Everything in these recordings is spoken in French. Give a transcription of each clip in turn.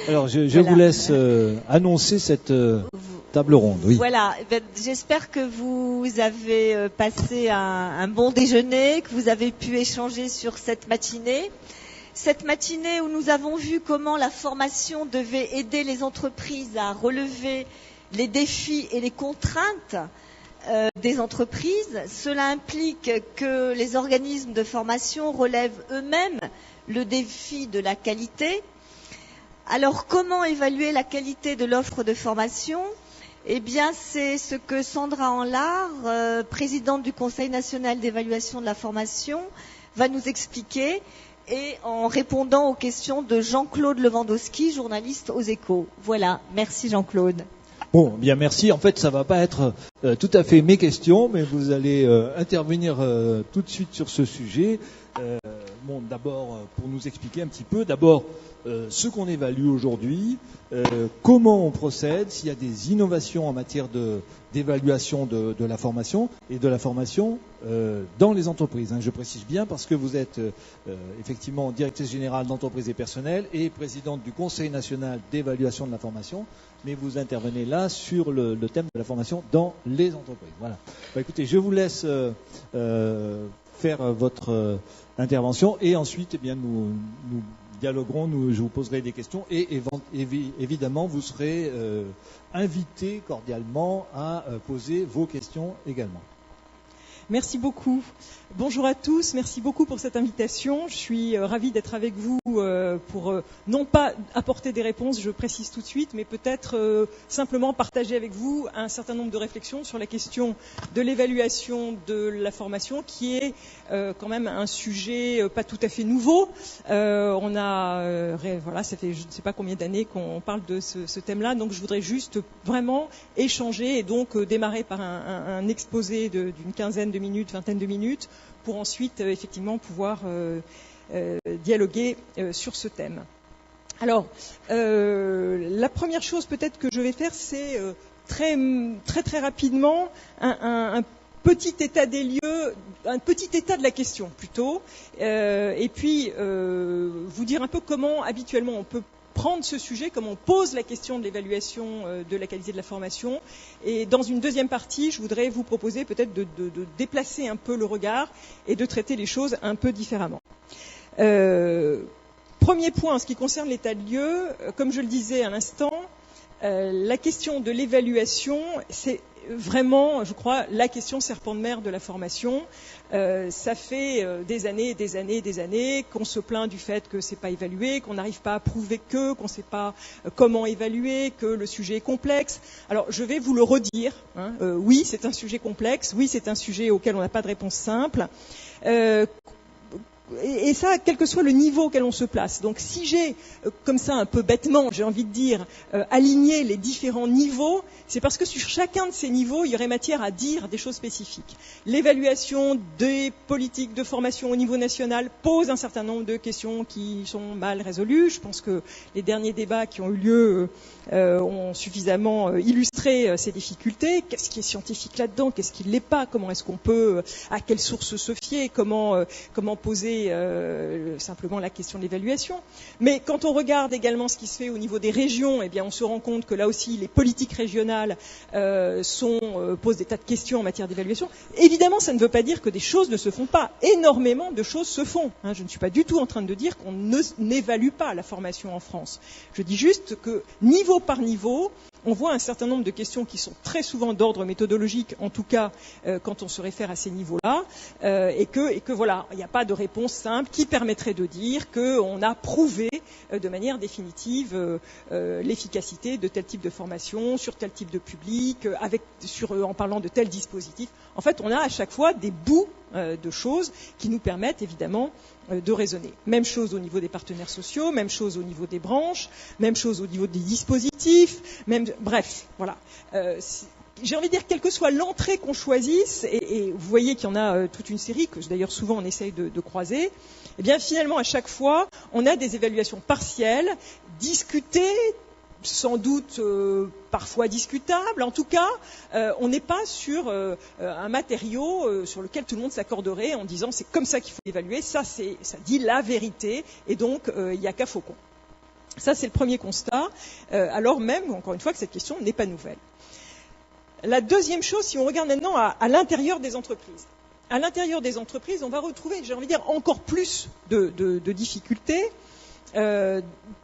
Alors, je Voilà. vous laisse annoncer cette table ronde. Oui. Voilà, j'espère que vous avez passé un bon déjeuner, que vous avez pu échanger sur cette matinée. Cette matinée où nous avons vu comment la formation devait aider les entreprises à relever les défis et les contraintes des entreprises. Cela implique que les organismes de formation relèvent eux-mêmes le défi de la qualité. Alors, comment évaluer la qualité de l'offre de formation ? Eh bien, c'est ce que Sandra Anlard, présidente du Conseil national d'évaluation de la formation, va nous expliquer, et en répondant aux questions de Jean-Claude Lewandowski, journaliste aux Échos. Voilà, merci Jean-Claude. Bon, bien merci. En fait, ça va pas être tout à fait mes questions, mais vous allez intervenir tout de suite sur ce sujet. Bon, d'abord, pour nous expliquer un petit peu, d'abord, ce qu'on évalue aujourd'hui, comment on procède, s'il y a des innovations en matière d'évaluation de la formation et de la formation dans les entreprises. Je précise bien parce que vous êtes effectivement directrice générale d'entreprise et personnel et présidente du Conseil national d'évaluation de la formation, mais vous intervenez là sur le thème de la formation dans les entreprises. Voilà. Bah, écoutez, je vous laisse faire votre intervention et ensuite, eh bien, nous dialoguerons, je vous poserai des questions et évidemment, vous serez invité cordialement à poser vos questions également. Merci beaucoup. Bonjour à tous, merci beaucoup pour cette invitation. Je suis ravie d'être avec vous pour non pas apporter des réponses, je précise tout de suite, mais peut-être simplement partager avec vous un certain nombre de réflexions sur la question de l'évaluation de la formation, qui est quand même un sujet pas tout à fait nouveau. Voilà, ça fait je ne sais pas combien d'années qu'on parle de ce thème-là, donc je voudrais juste vraiment échanger et donc démarrer par un exposé d'une quinzaine de minutes, vingtaine de minutes, pour ensuite effectivement pouvoir dialoguer sur ce thème. Alors, la première chose peut-être que je vais faire, c'est très rapidement un petit état des lieux, un petit état de la question plutôt, et puis vous dire un peu comment habituellement on peut prendre ce sujet, comment on pose la question de l'évaluation de la qualité de la formation. Et dans une deuxième partie, je voudrais vous proposer peut-être de déplacer un peu le regard et de traiter les choses un peu différemment. Premier point en ce qui concerne l'état de lieu, comme je le disais à l'instant, la question de l'évaluation, c'est vraiment, je crois, la question serpent de mer de la formation. Ça fait des années qu'on se plaint du fait que c'est pas évalué, qu'on n'arrive pas à prouver qu'on ne sait pas comment évaluer, que le sujet est complexe. Alors, je vais vous le redire. Oui, c'est un sujet complexe. Oui, c'est un sujet auquel on n'a pas de réponse simple. Et ça, quel que soit le niveau auquel on se place. Donc, si j'ai, comme ça, un peu bêtement, j'ai envie de dire, aligné les différents niveaux, c'est parce que sur chacun de ces niveaux, il y aurait matière à dire des choses spécifiques. L'évaluation des politiques de formation au niveau national pose un certain nombre de questions qui sont mal résolues. Je pense que les derniers débats qui ont eu lieu ont suffisamment illustré ces difficultés. Qu'est-ce qui est scientifique là-dedans? Qu'est-ce qui ne l'est pas? Comment est-ce qu'on peut, à quelle source se fier? Comment poser simplement la question de l'évaluation. Mais quand on regarde également ce qui se fait au niveau des régions, eh bien, on se rend compte que là aussi, les politiques régionales posent des tas de questions en matière d'évaluation. Évidemment, ça ne veut pas dire que des choses ne se font pas. Énormément de choses se font. Je ne suis pas du tout en train de dire qu'on n'évalue pas la formation en France. Je dis juste que niveau par niveau, on voit un certain nombre de questions qui sont très souvent d'ordre méthodologique, en tout cas quand on se réfère à ces niveaux-là, et que voilà, il n'y a pas de réponse simple qui permettrait de dire qu'on a prouvé de manière définitive l'efficacité de tel type de formation sur tel type de public, en parlant de tel dispositif. En fait, on a à chaque fois des bouts de choses qui nous permettent évidemment de raisonner. Même chose au niveau des partenaires sociaux, même chose au niveau des branches, même chose au niveau des dispositifs, bref, voilà. J'ai envie de dire, quelle que soit l'entrée qu'on choisisse, et vous voyez qu'il y en a toute une série, que d'ailleurs souvent on essaye de croiser, eh bien finalement à chaque fois, on a des évaluations partielles, discutées, sans doute parfois discutable. En tout cas, on n'est pas sur un matériau sur lequel tout le monde s'accorderait en disant c'est comme ça qu'il faut évaluer, ça dit la vérité, et donc il n'y a qu'à Faucon. Ça, c'est le premier constat, alors même, encore une fois, que cette question n'est pas nouvelle. La deuxième chose, si on regarde maintenant à l'intérieur des entreprises. À l'intérieur des entreprises, on va retrouver, j'ai envie de dire, encore plus de difficultés,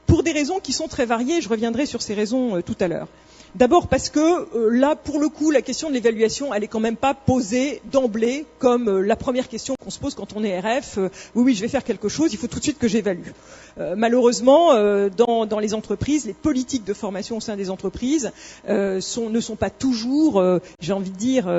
pour des raisons qui sont très variées. Je reviendrai sur ces raisons tout à l'heure. D'abord parce que là, pour le coup, la question de l'évaluation, elle est quand même pas posée d'emblée comme la première question qu'on se pose quand on est RF. Oui, je vais faire quelque chose, il faut tout de suite que j'évalue. Malheureusement, dans les entreprises, les politiques de formation au sein des entreprises ne sont pas toujours, j'ai envie de dire,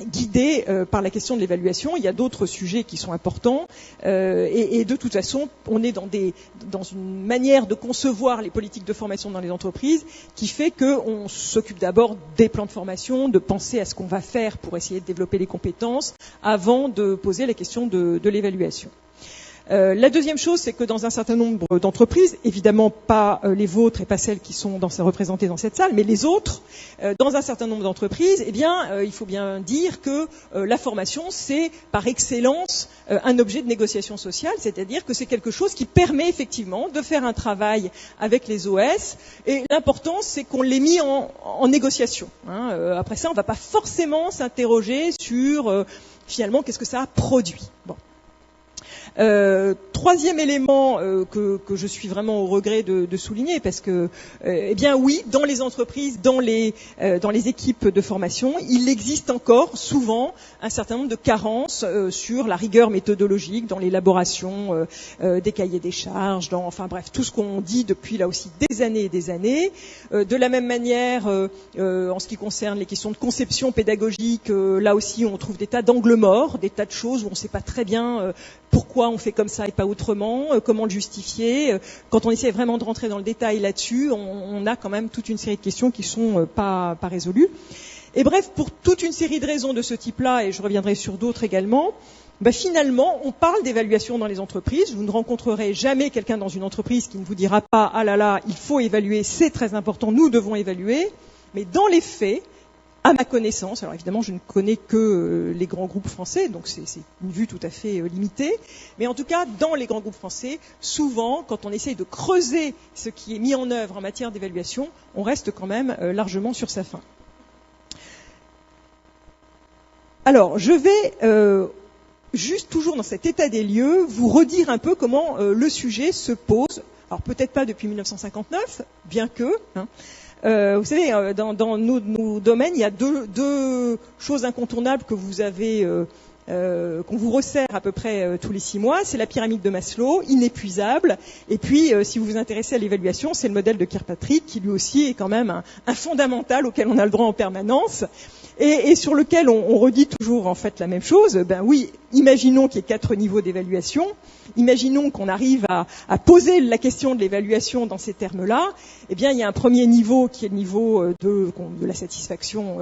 guidés par la question de l'évaluation. Il y a d'autres sujets qui sont importants et de toute façon, on est dans une manière de concevoir les politiques de formation dans les entreprises qui fait qu'on s'occupe d'abord des plans de formation, de penser à ce qu'on va faire pour essayer de développer les compétences avant de poser la question de l'évaluation. La deuxième chose, c'est que dans un certain nombre d'entreprises, évidemment pas les vôtres et pas celles qui sont représentées dans cette salle, mais les autres, dans un certain nombre d'entreprises, eh bien, il faut bien dire que la formation, c'est par excellence un objet de négociation sociale, c'est-à-dire que c'est quelque chose qui permet effectivement de faire un travail avec les OS, et l'important, c'est qu'on l'ait mis en négociation. Après ça, on ne va pas forcément s'interroger sur finalement qu'est-ce que ça a produit. Bon. Troisième élément que je suis vraiment au regret de souligner, parce que, eh bien oui, dans les entreprises, dans les équipes de formation, il existe encore souvent un certain nombre de carences sur la rigueur méthodologique dans l'élaboration des cahiers des charges, enfin bref, tout ce qu'on dit depuis là aussi des années et des années. De la même manière, en ce qui concerne les questions de conception pédagogique, là aussi on trouve des tas d'angles morts, des tas de choses où on ne sait pas très bien pourquoi on fait comme ça et pas autrement, comment le justifier. Quand on essaie vraiment de rentrer dans le détail là-dessus, on a quand même toute une série de questions qui sont pas résolues. Et bref, pour toute une série de raisons de ce type-là, et je reviendrai sur d'autres également, finalement, on parle d'évaluation dans les entreprises. Vous ne rencontrerez jamais quelqu'un dans une entreprise qui ne vous dira pas « Ah là là, il faut évaluer, c'est très important, nous devons évaluer ». Mais dans les faits, à ma connaissance, alors évidemment je ne connais que les grands groupes français, donc c'est une vue tout à fait limitée, mais en tout cas dans les grands groupes français, souvent quand on essaye de creuser ce qui est mis en œuvre en matière d'évaluation, on reste quand même largement sur sa faim. Alors je vais juste toujours dans cet état des lieux vous redire un peu comment le sujet se pose, alors peut-être pas depuis 1959, bien que... vous savez, dans nos domaines, il y a deux choses incontournables que vous avez, qu'on vous resserre à peu près tous les 6 mois. C'est la pyramide de Maslow, inépuisable. Et puis, si vous vous intéressez à l'évaluation, c'est le modèle de Kirkpatrick, qui lui aussi est quand même un fondamental auquel on a le droit en permanence. Et sur lequel on redit toujours en fait la même chose. Ben oui, imaginons qu'il y ait 4 niveaux d'évaluation. Imaginons qu'on arrive à poser la question de l'évaluation dans ces termes-là. Eh bien, il y a un premier niveau qui est le niveau de la satisfaction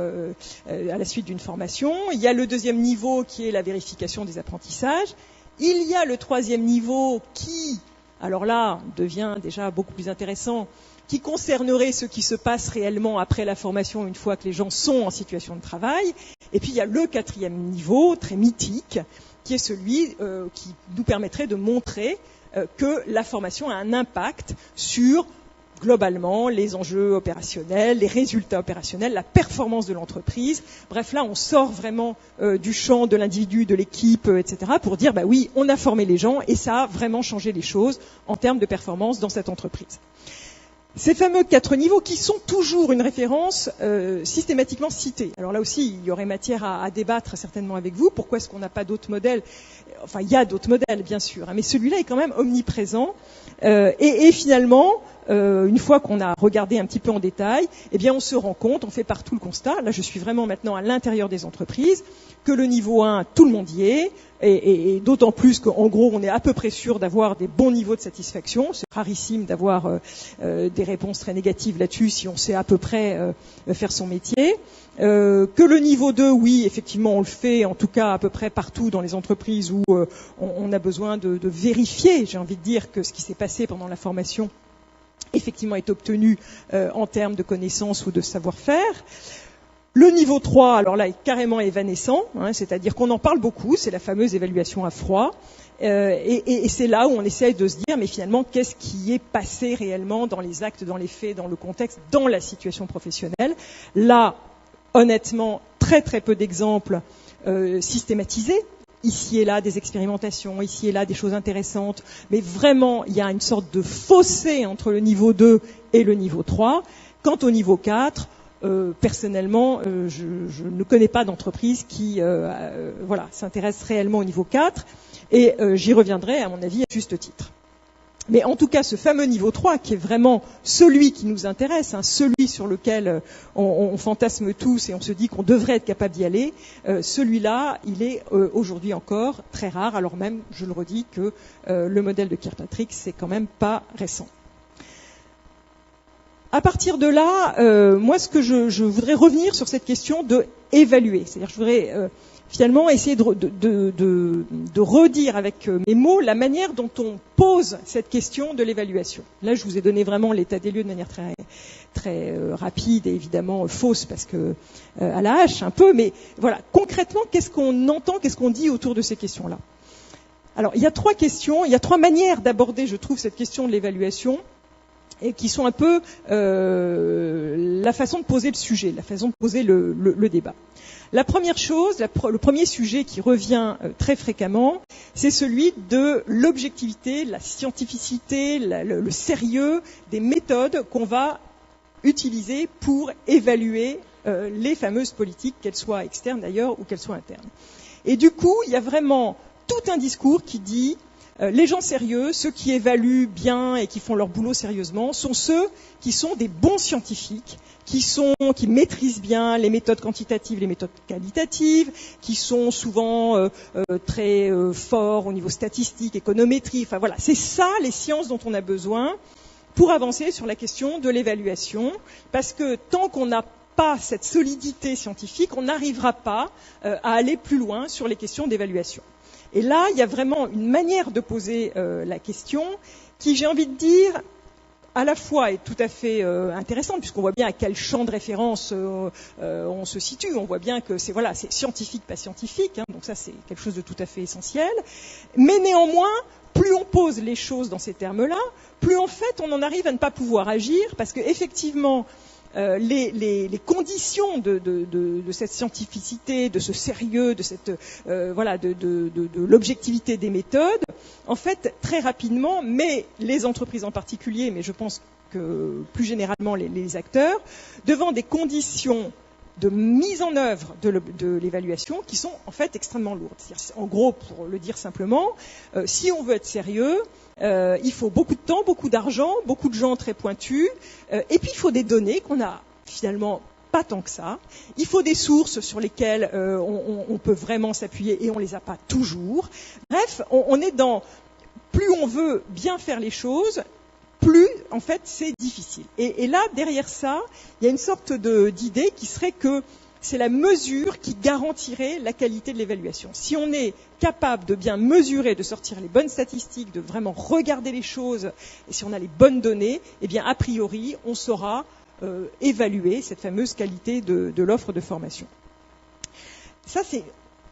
à la suite d'une formation. Il y a le deuxième niveau qui est la vérification des apprentissages. Il y a le troisième niveau qui, alors là, devient déjà beaucoup plus intéressant, qui concernerait ce qui se passe réellement après la formation une fois que les gens sont en situation de travail. Et puis il y a le 4e niveau, très mythique, qui est celui qui nous permettrait de montrer que la formation a un impact sur, globalement, les enjeux opérationnels, les résultats opérationnels, la performance de l'entreprise. Bref, là, on sort vraiment du champ de l'individu, de l'équipe, etc., pour dire, bah oui, on a formé les gens et ça a vraiment changé les choses en termes de performance dans cette entreprise. Ces fameux 4 niveaux qui sont toujours une référence systématiquement citée. Alors là aussi, il y aurait matière à débattre certainement avec vous. Pourquoi est-ce qu'on n'a pas d'autres modèles ? Enfin, il y a d'autres modèles, bien sûr, mais celui-là est quand même omniprésent. Et finalement, une fois qu'on a regardé un petit peu en détail, eh bien, on se rend compte, on fait partout le constat. Là, je suis vraiment maintenant à l'intérieur des entreprises, que le niveau 1, tout le monde y est. Et d'autant plus qu'en gros, on est à peu près sûr d'avoir des bons niveaux de satisfaction. C'est rarissime d'avoir des réponses très négatives là-dessus si on sait à peu près faire son métier. Que le niveau 2, oui, effectivement, on le fait, en tout cas à peu près partout dans les entreprises où on a besoin de vérifier, j'ai envie de dire, que ce qui s'est passé pendant la formation effectivement est obtenu en termes de connaissances ou de savoir-faire. Le niveau 3, alors là, est carrément évanescent, c'est-à-dire qu'on en parle beaucoup, c'est la fameuse évaluation à froid. Et c'est là où on essaye de se dire, mais finalement, qu'est-ce qui est passé réellement dans les actes, dans les faits, dans le contexte, dans la situation professionnelle. Là, honnêtement, très très peu d'exemples systématisés. Ici et là, des expérimentations, ici et là, des choses intéressantes. Mais vraiment, il y a une sorte de fossé entre le niveau 2 et le niveau 3. Quant au niveau 4, personnellement, je ne connais pas d'entreprise qui s'intéresse réellement au niveau 4. Et j'y reviendrai, à mon avis, à juste titre. Mais en tout cas, ce fameux niveau 3, qui est vraiment celui qui nous intéresse, celui sur lequel on fantasme tous et on se dit qu'on devrait être capable d'y aller, celui-là, il est aujourd'hui encore très rare, alors même, je le redis, que le modèle de Kirkpatrick, c'est quand même pas récent. À partir de là, moi, ce que je voudrais revenir sur cette question de évaluer. C'est-à-dire, je voudrais finalement essayer de redire avec mes mots la manière dont on pose cette question de l'évaluation. Là, je vous ai donné vraiment l'état des lieux de manière très, très rapide et évidemment fausse parce que à la hache un peu, mais voilà, concrètement, qu'est-ce qu'on entend, qu'est-ce qu'on dit autour de ces questions-là? Alors, il y a 3 questions, il y a 3 manières d'aborder, je trouve, cette question de l'évaluation, et qui sont un peu la façon de poser le sujet, la façon de poser le débat. La première chose, le premier sujet qui revient très fréquemment, c'est celui de l'objectivité, la scientificité, le sérieux des méthodes qu'on va utiliser pour évaluer les fameuses politiques, qu'elles soient externes d'ailleurs ou qu'elles soient internes. Et du coup, il y a vraiment tout un discours qui dit les gens sérieux, ceux qui évaluent bien et qui font leur boulot sérieusement, sont ceux qui sont des bons scientifiques, qui maîtrisent bien les méthodes quantitatives, les méthodes qualitatives, qui sont souvent très forts au niveau statistique, économétrie. Enfin voilà, c'est ça les sciences dont on a besoin pour avancer sur la question de l'évaluation, parce que tant qu'on n'a pas cette solidité scientifique, on n'arrivera pas à aller plus loin sur les questions d'évaluation. Et là, il y a vraiment une manière de poser la question qui, j'ai envie de dire, à la fois est tout à fait intéressante, puisqu'on voit bien à quel champ de référence on se situe. On voit bien que c'est scientifique, pas scientifique, donc ça c'est quelque chose de tout à fait essentiel. Mais néanmoins, plus on pose les choses dans ces termes-là, plus en fait on en arrive à ne pas pouvoir agir, parce que effectivement, les conditions de cette scientificité, de ce sérieux, de cette de l'objectivité des méthodes, en fait, très rapidement, mais les entreprises en particulier, mais je pense que plus généralement les acteurs, devant des conditions de mise en œuvre de l'évaluation qui sont en fait extrêmement lourdes. En gros, pour le dire simplement, si on veut être sérieux, il faut beaucoup de temps, beaucoup d'argent, beaucoup de gens très pointus, et puis il faut des données qu'on a finalement pas tant que ça. Il faut des sources sur lesquelles on peut vraiment s'appuyer et on les a pas toujours. Bref, on est dans plus on veut bien faire les choses, plus en fait c'est difficile. Et là, derrière ça, il y a une sorte d'idée qui serait que c'est la mesure qui garantirait la qualité de l'évaluation. Si on est capable de bien mesurer, de sortir les bonnes statistiques, de vraiment regarder les choses, et si on a les bonnes données, eh bien a priori, on saura évaluer cette fameuse qualité de l'offre de formation. Ça, c'est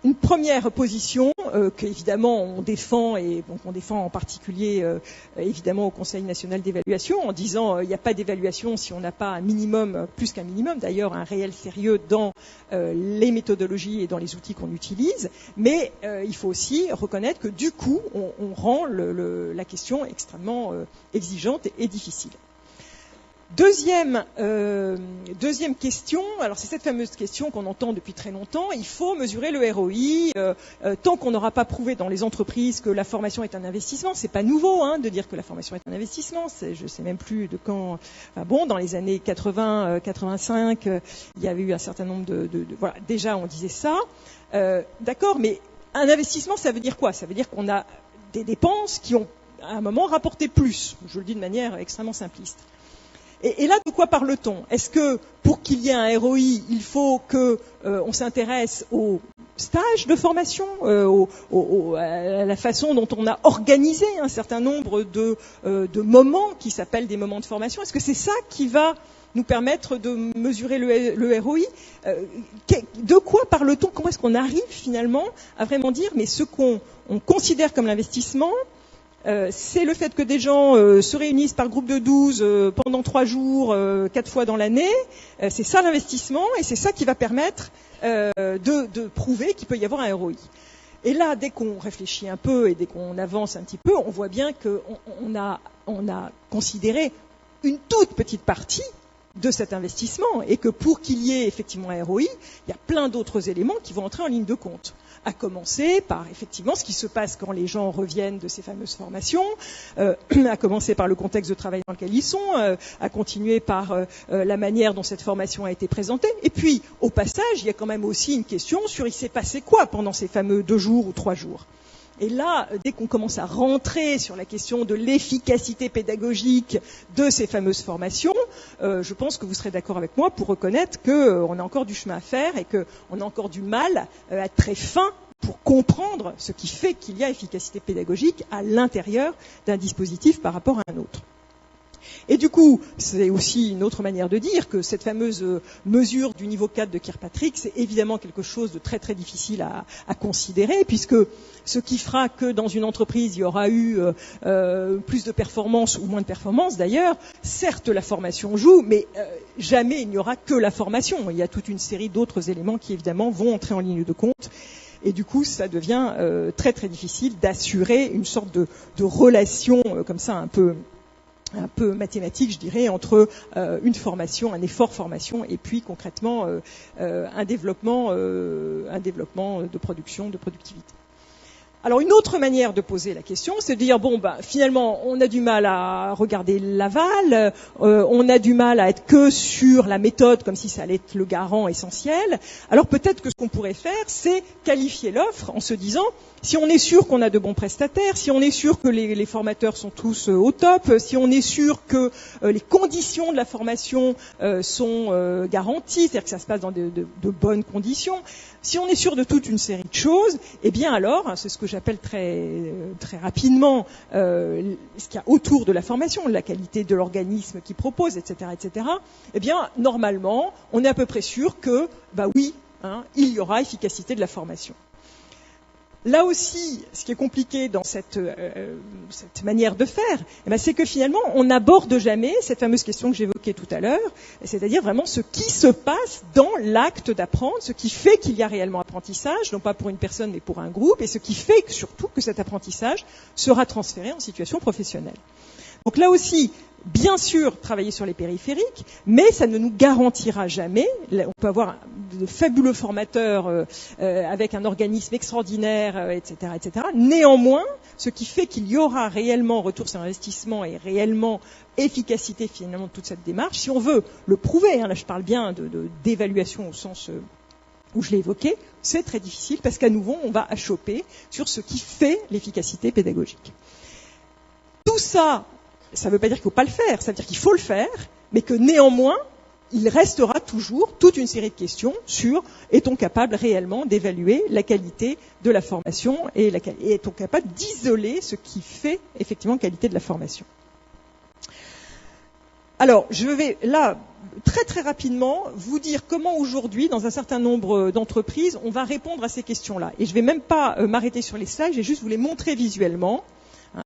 une première position qu'évidemment on défend, et donc on défend en particulier évidemment au Conseil national d'évaluation, en disant il n'y a pas d'évaluation si on n'a pas un minimum, plus qu'un minimum d'ailleurs, un réel sérieux dans les méthodologies et dans les outils qu'on utilise, mais il faut aussi reconnaître que du coup on rend la question extrêmement exigeante et difficile. Deuxième question, alors c'est cette fameuse question qu'on entend depuis très longtemps, il faut mesurer le ROI, tant qu'on n'aura pas prouvé dans les entreprises que la formation est un investissement. C'est pas nouveau de dire que la formation est un investissement, je sais même plus de quand, dans les années 80, 85, il y avait eu un certain nombre voilà, déjà on disait ça, d'accord, mais un investissement ça veut dire quoi? Ça veut dire qu'on a des dépenses qui ont à un moment rapporté plus, je le dis de manière extrêmement simpliste. Et là, de quoi parle-t-on? Est-ce que pour qu'il y ait un ROI, il faut que on s'intéresse aux stage de formation, à la façon dont on a organisé un certain nombre de moments qui s'appellent des moments de formation. Est-ce que c'est ça qui va nous permettre de mesurer le ROI? De quoi parle-t-on? Comment est-ce qu'on arrive finalement à vraiment dire, mais ce qu'on considère comme l'investissement, c'est le fait que des gens se réunissent par groupe de 12 pendant 3 jours, 4 fois dans l'année. C'est ça l'investissement, et c'est ça qui va permettre de prouver qu'il peut y avoir un ROI. Et là, dès qu'on réfléchit un peu et dès qu'on avance un petit peu, on voit bien qu'on a considéré une toute petite partie de cet investissement, et que pour qu'il y ait effectivement un ROI, il y a plein d'autres éléments qui vont entrer en ligne de compte. À commencer par effectivement ce qui se passe quand les gens reviennent de ces fameuses formations, à commencer par le contexte de travail dans lequel ils sont, à continuer par la manière dont cette formation a été présentée. Et puis, au passage, il y a quand même aussi une question sur il s'est passé quoi pendant ces fameux 2 jours ou 3 jours. Et là, dès qu'on commence à rentrer sur la question de l'efficacité pédagogique de ces fameuses formations, je pense que vous serez d'accord avec moi pour reconnaître qu'on a encore du chemin à faire et qu'on a encore du mal à être très fin pour comprendre ce qui fait qu'il y a efficacité pédagogique à l'intérieur d'un dispositif par rapport à un autre. Et du coup, c'est aussi une autre manière de dire que cette fameuse mesure du niveau 4 de Kirkpatrick, c'est évidemment quelque chose de très très difficile à considérer, puisque ce qui fera que dans une entreprise, il y aura eu plus de performance ou moins de performance d'ailleurs, certes la formation joue, mais jamais il n'y aura que la formation. Il y a toute une série d'autres éléments qui évidemment vont entrer en ligne de compte. Et du coup, ça devient très très difficile d'assurer une sorte de relation comme ça un peu mathématique, je dirais, entre une formation, un effort formation, et puis concrètement un développement de production, de productivité. Alors une autre manière de poser la question, c'est de dire finalement on a du mal à regarder l'aval, on a du mal à être que sur la méthode comme si ça allait être le garant essentiel. Alors peut-être que ce qu'on pourrait faire, c'est qualifier l'offre en se disant si on est sûr qu'on a de bons prestataires, si on est sûr que les formateurs sont tous au top, si on est sûr que les conditions de la formation sont garanties, c'est-à-dire que ça se passe dans de bonnes conditions, si on est sûr de toute une série de choses, eh bien alors, c'est ce que j'appelle très rapidement ce qu'il y a autour de la formation, la qualité de l'organisme qui propose, etc., eh bien normalement, on est à peu près sûr que, oui, il y aura efficacité de la formation. Là aussi, ce qui est compliqué dans cette manière de faire, c'est que finalement, on n'aborde jamais cette fameuse question que j'évoquais tout à l'heure, c'est-à-dire vraiment ce qui se passe dans l'acte d'apprendre, ce qui fait qu'il y a réellement apprentissage, non pas pour une personne mais pour un groupe, et ce qui fait surtout que cet apprentissage sera transféré en situation professionnelle. Donc là aussi, bien sûr, travailler sur les périphériques, mais ça ne nous garantira jamais. On peut avoir de fabuleux formateurs avec un organisme extraordinaire, etc., etc. Néanmoins, ce qui fait qu'il y aura réellement retour sur investissement et réellement efficacité finalement de toute cette démarche, si on veut le prouver, là je parle bien d'évaluation au sens où je l'ai évoqué, c'est très difficile parce qu'à nouveau, on va achoper sur ce qui fait l'efficacité pédagogique. Tout ça, ça ne veut pas dire qu'il ne faut pas le faire, ça veut dire qu'il faut le faire, mais que néanmoins, il restera toujours toute une série de questions sur est-on capable réellement d'évaluer la qualité de la formation et est-on capable d'isoler ce qui fait effectivement la qualité de la formation. Alors, je vais là très très rapidement vous dire comment aujourd'hui, dans un certain nombre d'entreprises, on va répondre à ces questions-là. Et je ne vais même pas m'arrêter sur les slides, je vais juste vous les montrer visuellement.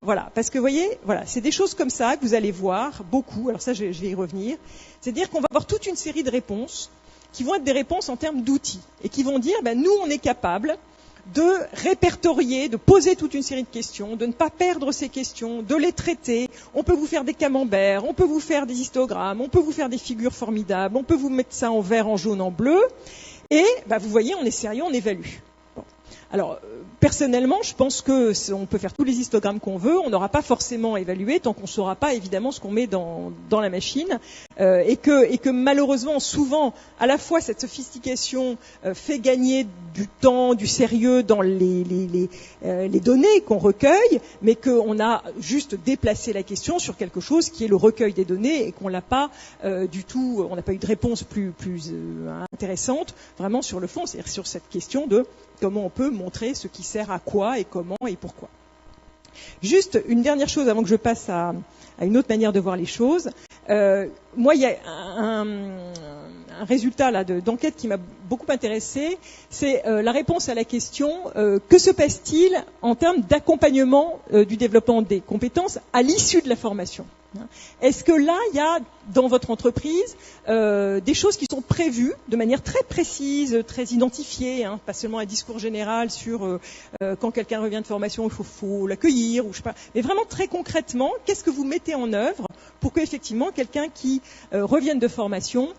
Voilà, parce que vous voyez, voilà, c'est des choses comme ça que vous allez voir beaucoup, alors ça je vais y revenir, c'est-à-dire qu'on va avoir toute une série de réponses qui vont être des réponses en termes d'outils et qui vont dire, nous on est capable de répertorier, de poser toute une série de questions, de ne pas perdre ces questions, de les traiter, on peut vous faire des camemberts, on peut vous faire des histogrammes, on peut vous faire des figures formidables, on peut vous mettre ça en vert, en jaune, en bleu, et vous voyez, on est sérieux, on évalue. Alors, personnellement, je pense qu'on peut faire tous les histogrammes qu'on veut, on n'aura pas forcément évalué tant qu'on ne saura pas évidemment ce qu'on met dans la machine. Et que malheureusement, souvent, à la fois cette sophistication fait gagner du temps, du sérieux dans les données qu'on recueille, mais qu'on a juste déplacé la question sur quelque chose qui est le recueil des données et qu'on l'a pas du tout, on n'a pas eu de réponse plus intéressante vraiment sur le fond, c'est-à-dire sur cette question de comment on peut montrer ce qui sert à quoi et comment et pourquoi. Juste une dernière chose avant que je passe à une autre manière de voir les choses. Moi, il y a un résultat là d'enquête qui m'a beaucoup intéressé, c'est la réponse à la question que se passe-t-il en termes d'accompagnement du développement des compétences à l'issue de la formation. Est-ce que là, il y a dans votre entreprise des choses qui sont prévues de manière très précise, très identifiée, pas seulement un discours général sur quand quelqu'un revient de formation, il faut l'accueillir, ou je sais pas, mais vraiment très concrètement, qu'est-ce que vous mettez en œuvre pour qu'effectivement quelqu'un qui revienne de formation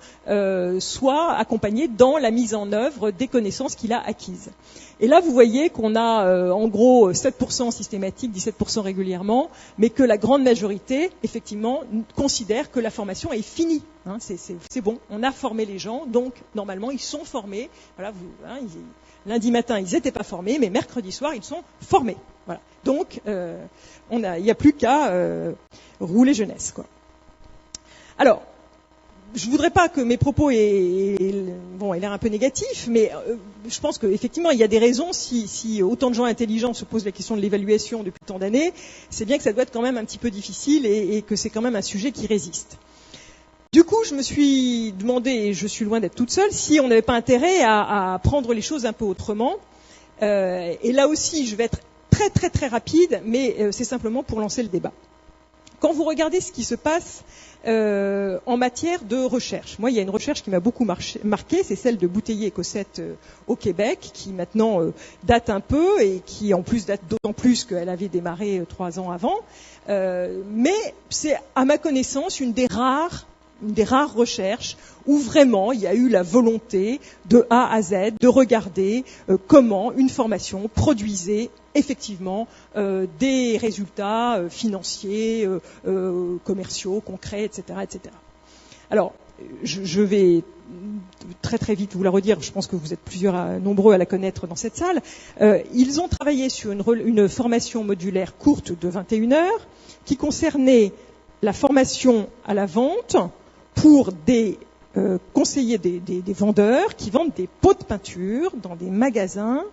soit accompagné dans la mise en œuvre des connaissances qu'il a acquises. Et là, vous voyez qu'on a en gros 7% systématique, 17% régulièrement, mais que la grande majorité, effectivement, considère que la formation est finie. C'est bon, on a formé les gens, donc normalement ils sont formés. Voilà, lundi matin ils n'étaient pas formés, mais mercredi soir ils sont formés. Voilà. Donc il n'y a plus qu'à rouler jeunesse, quoi. Alors, je voudrais pas que mes propos aient l'air un peu négatifs, mais je pense qu'effectivement, il y a des raisons. Si autant de gens intelligents se posent la question de l'évaluation depuis tant d'années, c'est bien que ça doit être quand même un petit peu difficile et que c'est quand même un sujet qui résiste. Du coup, je me suis demandé, et je suis loin d'être toute seule, si on n'avait pas intérêt à prendre les choses un peu autrement. Et là aussi, je vais être très très très rapide, mais c'est simplement pour lancer le débat. Quand vous regardez ce qui se passe en matière de recherche. Moi, il y a une recherche qui m'a beaucoup marqué, c'est celle de Bouteiller et Cossette au Québec, qui maintenant date un peu et qui en plus date d'autant plus qu'elle avait démarré 3 ans avant. Mais c'est, à ma connaissance, une des rares recherches où vraiment il y a eu la volonté de A à Z de regarder comment une formation produisait effectivement des résultats financiers, commerciaux, concrets, etc., etc. Alors, je vais très très vite vous la redire, je pense que vous êtes nombreux à la connaître dans cette salle. Ils ont travaillé sur une formation modulaire courte de 21 heures qui concernait la formation à la vente pour des conseillers, des vendeurs qui vendent des pots de peinture dans des magasins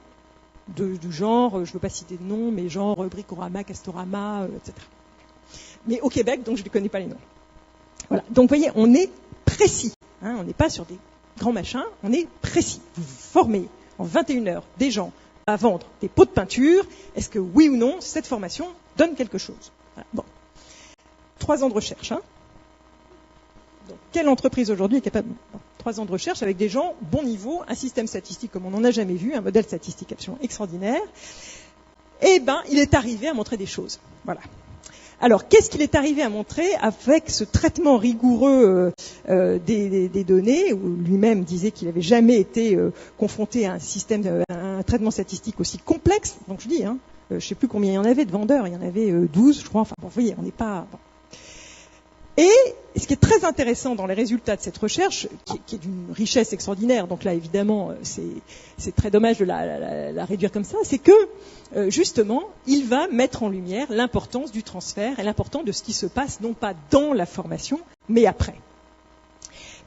du genre, je ne veux pas citer de nom, mais genre Bricorama, Castorama, etc. Mais au Québec, donc je ne connais pas les noms. Voilà. Donc vous voyez, on est précis. On n'est pas sur des grands machins, on est précis. Vous formez en 21 heures des gens à vendre des pots de peinture. Est-ce que oui ou non, cette formation donne quelque chose? Voilà. Bon. 3 ans de recherche. Donc, quelle entreprise aujourd'hui est capable? 3 ans de recherche avec des gens bon niveau, un système statistique comme on n'en a jamais vu, un modèle statistique absolument extraordinaire. Eh ben, il est arrivé à montrer des choses. Voilà. Alors, qu'est-ce qu'il est arrivé à montrer avec ce traitement rigoureux des données, où lui-même disait qu'il n'avait jamais été confronté à un traitement statistique aussi complexe. Donc je dis, je ne sais plus combien il y en avait de vendeurs, il y en avait 12, je crois. Enfin, bon, vous voyez, on n'est pas... Bon. Et ce qui est très intéressant dans les résultats de cette recherche, qui est d'une richesse extraordinaire, donc là évidemment c'est très dommage de la réduire comme ça, c'est que justement il va mettre en lumière l'importance du transfert et l'importance de ce qui se passe non pas dans la formation, mais après.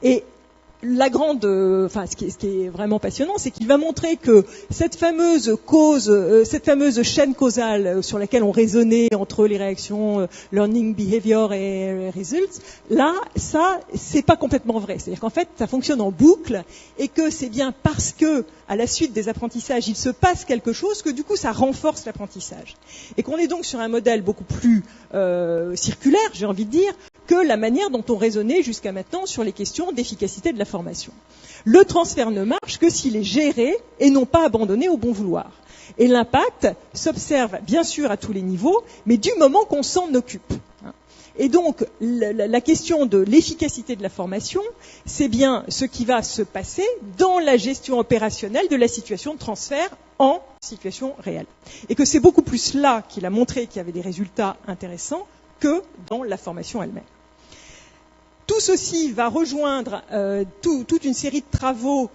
Et ce qui est vraiment passionnant, c'est qu'il va montrer que cette fameuse chaîne causale sur laquelle on raisonnait entre les réactions learning behavior et results, là, ça, c'est pas complètement vrai. C'est-à-dire qu'en fait, ça fonctionne en boucle et que c'est bien parce que, à la suite des apprentissages, il se passe quelque chose que du coup, ça renforce l'apprentissage. Et qu'on est donc sur un modèle beaucoup plus circulaire, j'ai envie de dire, que la manière dont on raisonnait jusqu'à maintenant sur les questions d'efficacité de la formation. Le transfert ne marche que s'il est géré et non pas abandonné au bon vouloir. Et l'impact s'observe bien sûr à tous les niveaux, mais du moment qu'on s'en occupe. Et donc, la question de l'efficacité de la formation, c'est bien ce qui va se passer dans la gestion opérationnelle de la situation de transfert en situation réelle. Et que c'est beaucoup plus là qu'il a montré qu'il y avait des résultats intéressants que dans la formation elle-même. tout ceci va rejoindre toute une série de travaux.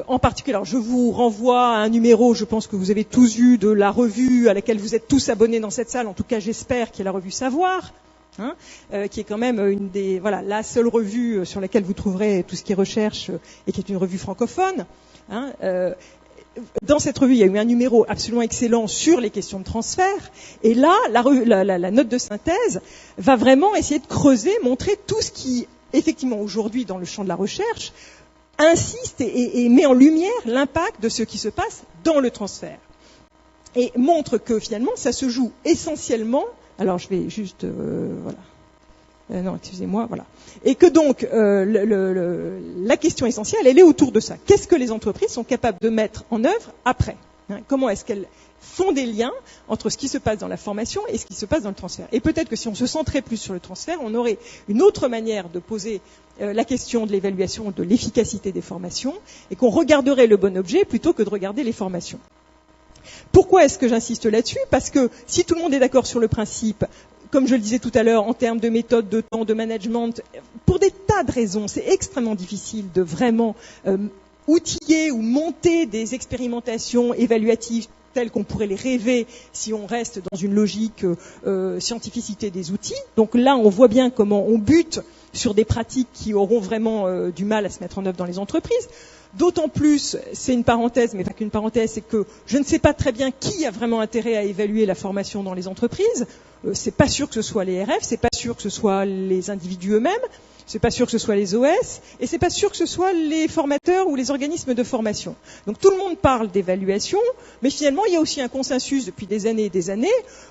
En particulier, alors je vous renvoie à un numéro, je pense que vous avez tous vu, de la revue à laquelle vous êtes tous abonnés dans cette salle, en tout cas j'espère, qui est la revue Savoir, qui est quand même la seule revue sur laquelle vous trouverez tout ce qui est recherche et qui est une revue francophone. Dans cette revue, il y a eu un numéro absolument excellent sur les questions de transfert. Et là, la note de synthèse va vraiment essayer de creuser, montrer tout ce qui, effectivement, aujourd'hui, dans le champ de la recherche, insiste et met en lumière l'impact de ce qui se passe dans le transfert. Et montre que, finalement, ça se joue essentiellement... Alors, je vais juste... non, excusez-moi, voilà. Et que donc, la question essentielle, elle est autour de ça. Qu'est-ce que les entreprises sont capables de mettre en œuvre après ? Comment est-ce qu'elles font des liens entre ce qui se passe dans la formation et ce qui se passe dans le transfert ? Et peut-être que si on se centrait plus sur le transfert, on aurait une autre manière de poser la question de l'évaluation de l'efficacité des formations et qu'on regarderait le bon objet plutôt que de regarder les formations. Pourquoi est-ce que j'insiste là-dessus ? Parce que si tout le monde est d'accord sur le principe, comme je le disais tout à l'heure, en termes de méthode, de temps, de management, pour des tas de raisons, c'est extrêmement difficile de vraiment outiller ou monter des expérimentations évaluatives telles qu'on pourrait les rêver si on reste dans une logique scientificité des outils. Donc là, on voit bien comment on bute sur des pratiques qui auront vraiment du mal à se mettre en œuvre dans les entreprises. D'autant plus, c'est une parenthèse, mais pas qu'une parenthèse, c'est que je ne sais pas très bien qui a vraiment intérêt à évaluer la formation dans les entreprises. C'est pas sûr que ce soit les RF, c'est pas sûr que ce soit les individus eux-mêmes, c'est pas sûr que ce soit les OS, et c'est pas sûr que ce soit les formateurs ou les organismes de formation. Donc tout le monde parle d'évaluation, mais finalement il y a aussi un consensus depuis des années et des années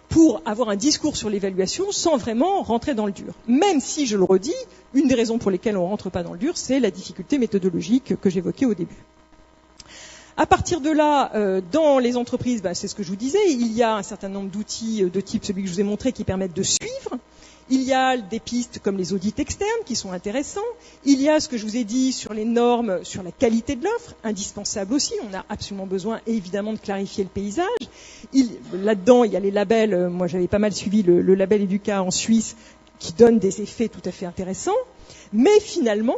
pour avoir un discours sur l'évaluation sans vraiment rentrer dans le dur. Même si, je le redis, une des raisons pour lesquelles on ne rentre pas dans le dur, c'est la difficulté méthodologique que j'évoquais au début. À partir de là, dans les entreprises, c'est ce que je vous disais, il y a un certain nombre d'outils de type celui que je vous ai montré qui permettent de suivre. Il y a des pistes comme les audits externes qui sont intéressants. Il y a ce que je vous ai dit sur les normes, sur la qualité de l'offre, indispensable aussi. On a absolument besoin, évidemment, de clarifier le paysage. Là-dedans, il y a les labels. Moi, j'avais pas mal suivi le label Educa en Suisse qui donne des effets tout à fait intéressants. Mais finalement,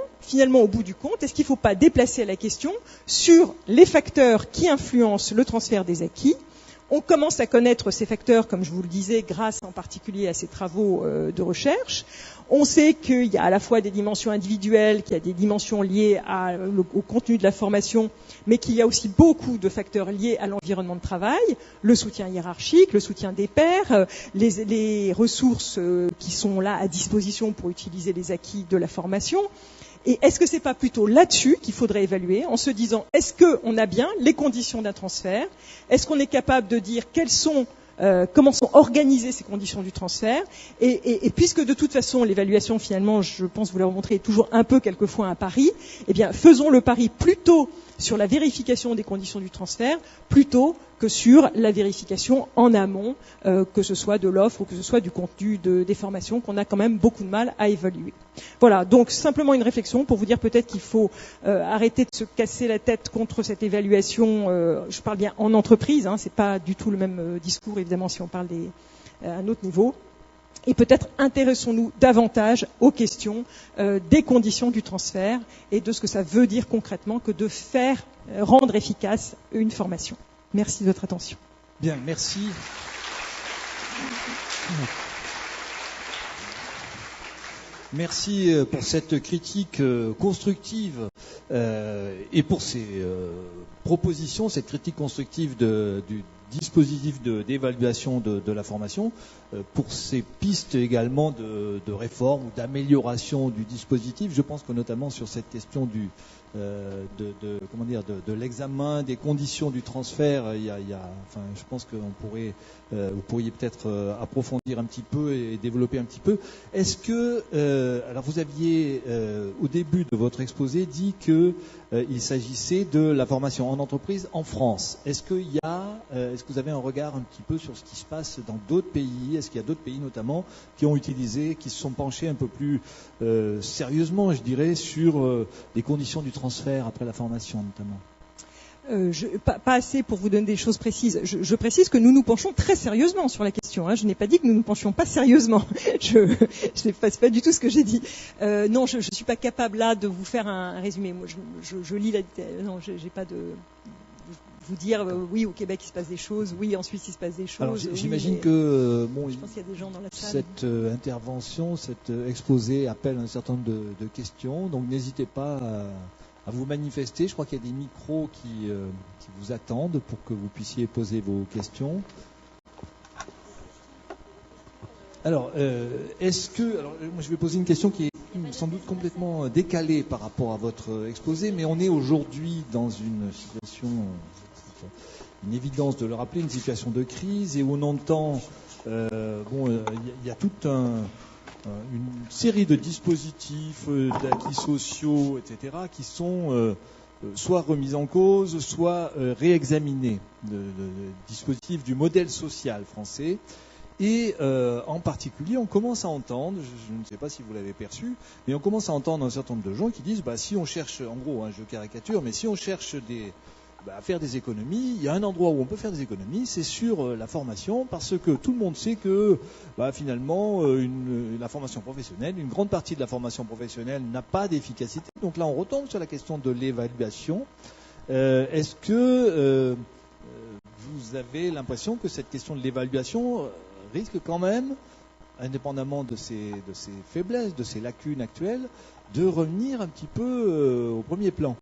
au bout du compte, est-ce qu'il ne faut pas déplacer la question sur les facteurs qui influencent le transfert des acquis ? On commence à connaître ces facteurs, comme je vous le disais, grâce en particulier à ces travaux de recherche. On sait qu'il y a à la fois des dimensions individuelles, qu'il y a des dimensions liées au contenu de la formation, mais qu'il y a aussi beaucoup de facteurs liés à l'environnement de travail, le soutien hiérarchique, le soutien des pairs, les ressources qui sont là à disposition pour utiliser les acquis de la formation. Et est-ce que c'est pas plutôt là-dessus qu'il faudrait évaluer, en se disant, est-ce qu'on a bien les conditions d'un transfert ? Est-ce qu'on est capable de dire comment sont organisées ces conditions du transfert ? Et puisque de toute façon, l'évaluation, finalement, je pense vous l'avez montré, est toujours un peu quelquefois un pari, eh bien, faisons le pari plutôt sur la vérification des conditions du transfert, plutôt que sur la vérification en amont, que ce soit de l'offre ou que ce soit du contenu des formations qu'on a quand même beaucoup de mal à évaluer. Voilà, donc simplement une réflexion pour vous dire peut-être qu'il faut arrêter de se casser la tête contre cette évaluation. Je parle bien en entreprise, c'est pas du tout le même discours évidemment si on parle à un autre niveau. Et peut-être intéressons-nous davantage aux questions des conditions du transfert et de ce que ça veut dire concrètement que de rendre efficace une formation. Merci de votre attention. Bien, merci. Merci pour cette critique constructive et pour ces propositions, cette critique constructive du dispositif d'évaluation de la formation, pour ces pistes également de réforme ou d'amélioration du dispositif. Je pense que notamment sur cette question de l'examen des conditions du transfert, je pense que vous pourriez peut-être approfondir un petit peu et développer un petit peu. Est-ce que, alors vous aviez au début de votre exposé dit que il s'agissait de la formation en entreprise en France. Est-ce que vous avez un regard un petit peu sur ce qui se passe dans d'autres pays ? Est-ce qu'il y a d'autres pays notamment qui se sont penchés un peu plus sérieusement, je dirais, sur les conditions du transfert après la formation notamment ? Pas assez pour vous donner des choses précises. Je précise que nous nous penchons très sérieusement sur la question. Je n'ai pas dit que nous nous penchions pas sérieusement. C'est pas du tout ce que j'ai dit. Non, je suis pas capable là de vous faire un résumé. Moi, je lis non, j'ai pas de vous dire oui, au Québec il se passe des choses, oui, en Suisse il se passe des choses. Alors j'imagine que je pense qu'il y a des gens dans la salle. Cette intervention, cet exposé appelle un certain nombre de questions. Donc n'hésitez pas à vous manifester. Je crois qu'il y a des micros qui vous attendent pour que vous puissiez poser vos questions. Alors, moi je vais poser une question qui est sans doute complètement décalée par rapport à votre exposé, mais on est aujourd'hui dans une situation, une évidence de le rappeler, une situation de crise, et où on entend, il y a toute une série de dispositifs, d'acquis sociaux, etc., qui sont soit remis en cause, soit réexaminés, le dispositif du modèle social français. Et en particulier, on commence à entendre, je ne sais pas si vous l'avez perçu, mais on commence à entendre un certain nombre de gens qui disent, si on cherche, en gros, je caricature, mais si on cherche à faire des économies, il y a un endroit où on peut faire des économies, c'est sur la formation, parce que tout le monde sait que finalement, la formation professionnelle, une grande partie de la formation professionnelle n'a pas d'efficacité. Donc là, on retombe sur la question de l'évaluation. Est-ce que vous avez l'impression que cette question de l'évaluation risque quand même, indépendamment de ses faiblesses, de ses lacunes actuelles, de revenir un petit peu au premier plan?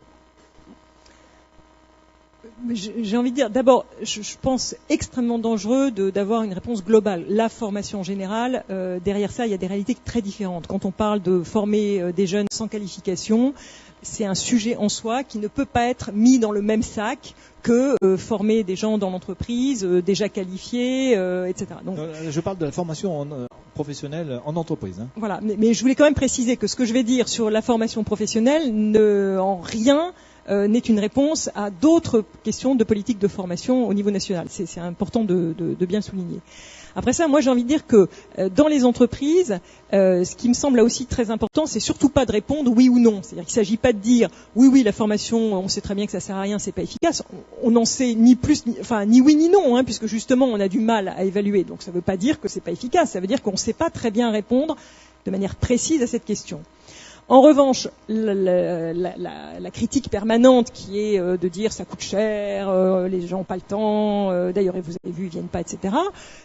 J'ai envie de dire, d'abord, je pense extrêmement dangereux d'avoir une réponse globale. La formation générale, derrière ça, il y a des réalités très différentes. Quand on parle de former des jeunes sans qualification, c'est un sujet en soi qui ne peut pas être mis dans le même sac que former des gens dans l'entreprise, déjà qualifiés, etc. Donc, je parle de la formation professionnelle en entreprise. Voilà, mais je voulais quand même préciser que ce que je vais dire sur la formation professionnelle en rien n'est une réponse à d'autres questions de politique de formation au niveau national. C'est important de bien souligner. Après ça, moi j'ai envie de dire que dans les entreprises, ce qui me semble là aussi très important, c'est surtout pas de répondre oui ou non. C'est-à-dire qu'il ne s'agit pas de dire oui, la formation, on sait très bien que ça sert à rien, c'est pas efficace. On n'en sait ni plus, ni oui ni non, puisque justement on a du mal à évaluer. Donc ça ne veut pas dire que c'est pas efficace. Ça veut dire qu'on ne sait pas très bien répondre de manière précise à cette question. En revanche, la critique permanente qui est de dire ça coûte cher, les gens n'ont pas le temps, d'ailleurs vous avez vu, ils viennent pas, etc.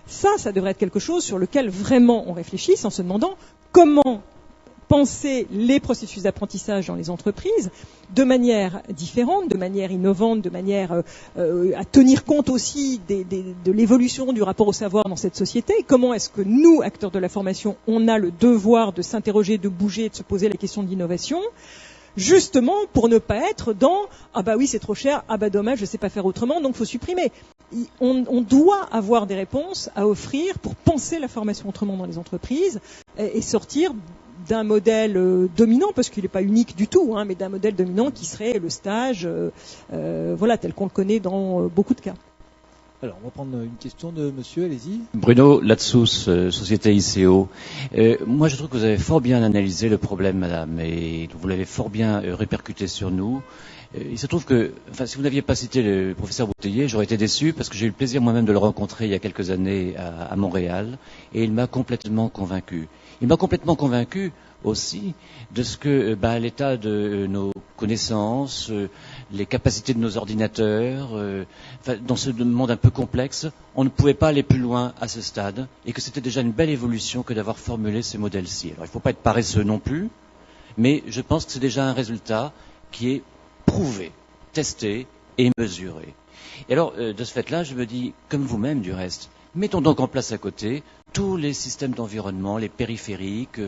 Ça devrait être quelque chose sur lequel vraiment on réfléchisse en se demandant comment penser les processus d'apprentissage dans les entreprises de manière différente, de manière innovante, de manière à tenir compte aussi de l'évolution du rapport au savoir dans cette société. Comment est-ce que nous, acteurs de la formation, on a le devoir de s'interroger, de bouger, de se poser la question de l'innovation, justement pour ne pas être dans « Ah bah oui, c'est trop cher, ah bah dommage, je sais pas faire autrement, donc faut supprimer ». On doit avoir des réponses à offrir pour penser la formation autrement dans les entreprises et sortir d'un modèle dominant, parce qu'il n'est pas unique du tout, mais d'un modèle dominant qui serait le stage, tel qu'on le connaît dans beaucoup de cas. Alors, on va prendre une question de monsieur, allez-y. Bruno Latsous, Société ICO. Moi, je trouve que vous avez fort bien analysé le problème, madame, et vous l'avez fort bien répercuté sur nous. Il se trouve que, si vous n'aviez pas cité le professeur Bouteiller, j'aurais été déçu parce que j'ai eu le plaisir moi-même de le rencontrer il y a quelques années à Montréal, et il m'a complètement convaincu. Il m'a complètement convaincu aussi de ce que l'état de nos connaissances, les capacités de nos ordinateurs, dans ce monde un peu complexe, on ne pouvait pas aller plus loin à ce stade, et que c'était déjà une belle évolution que d'avoir formulé ces modèles-ci. Alors il ne faut pas être paresseux non plus, mais je pense que c'est déjà un résultat qui est prouvé, testé et mesuré. Et alors, de ce fait-là, je me dis, comme vous-même du reste, mettons donc en place à côté tous les systèmes d'environnement, les périphériques,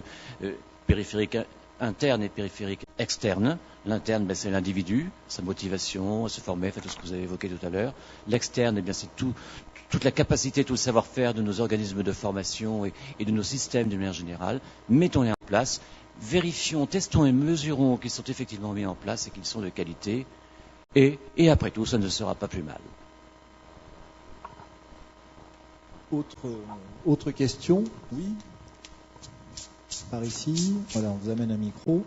périphériques internes et périphériques externes. L'interne, c'est l'individu, sa motivation, se former, tout ce que vous avez évoqué tout à l'heure. L'externe, c'est toute la capacité, tout le savoir-faire de nos organismes de formation et de nos systèmes de manière générale. Mettons-les en place, vérifions, testons et mesurons qu'ils sont effectivement mis en place et qu'ils sont de qualité. Et après tout, ça ne sera pas plus mal. Autre question? Oui. Par ici. Voilà, on vous amène un micro.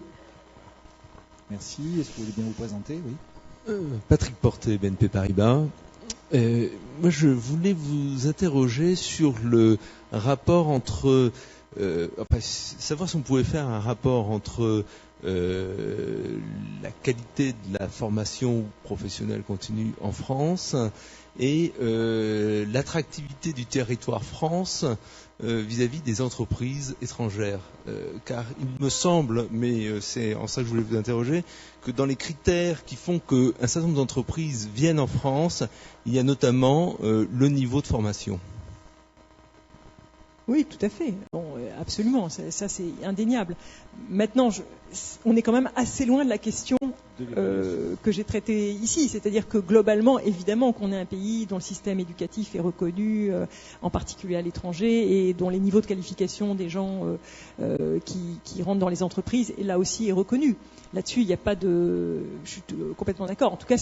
Merci. Est-ce que vous voulez bien vous présenter? Oui. Patrick Portet, BNP Paribas. Moi, je voulais vous interroger sur le rapport entre... savoir si on pouvait faire un rapport entre la qualité de la formation professionnelle continue en France et l'attractivité du territoire France vis-à-vis des entreprises étrangères. Car il me semble, mais c'est en ça que je voulais vous interroger, que dans les critères qui font qu'un certain nombre d'entreprises viennent en France, il y a notamment le niveau de formation. Oui, tout à fait. Bon, absolument, ça c'est indéniable. Maintenant, on est quand même assez loin de la question que j'ai traitée ici. C'est-à-dire que globalement, évidemment, qu'on est un pays dont le système éducatif est reconnu, en particulier à l'étranger, et dont les niveaux de qualification des gens qui rentrent dans les entreprises, là aussi, est reconnu. Là-dessus, il n'y a pas de... Je suis complètement d'accord. En tout cas,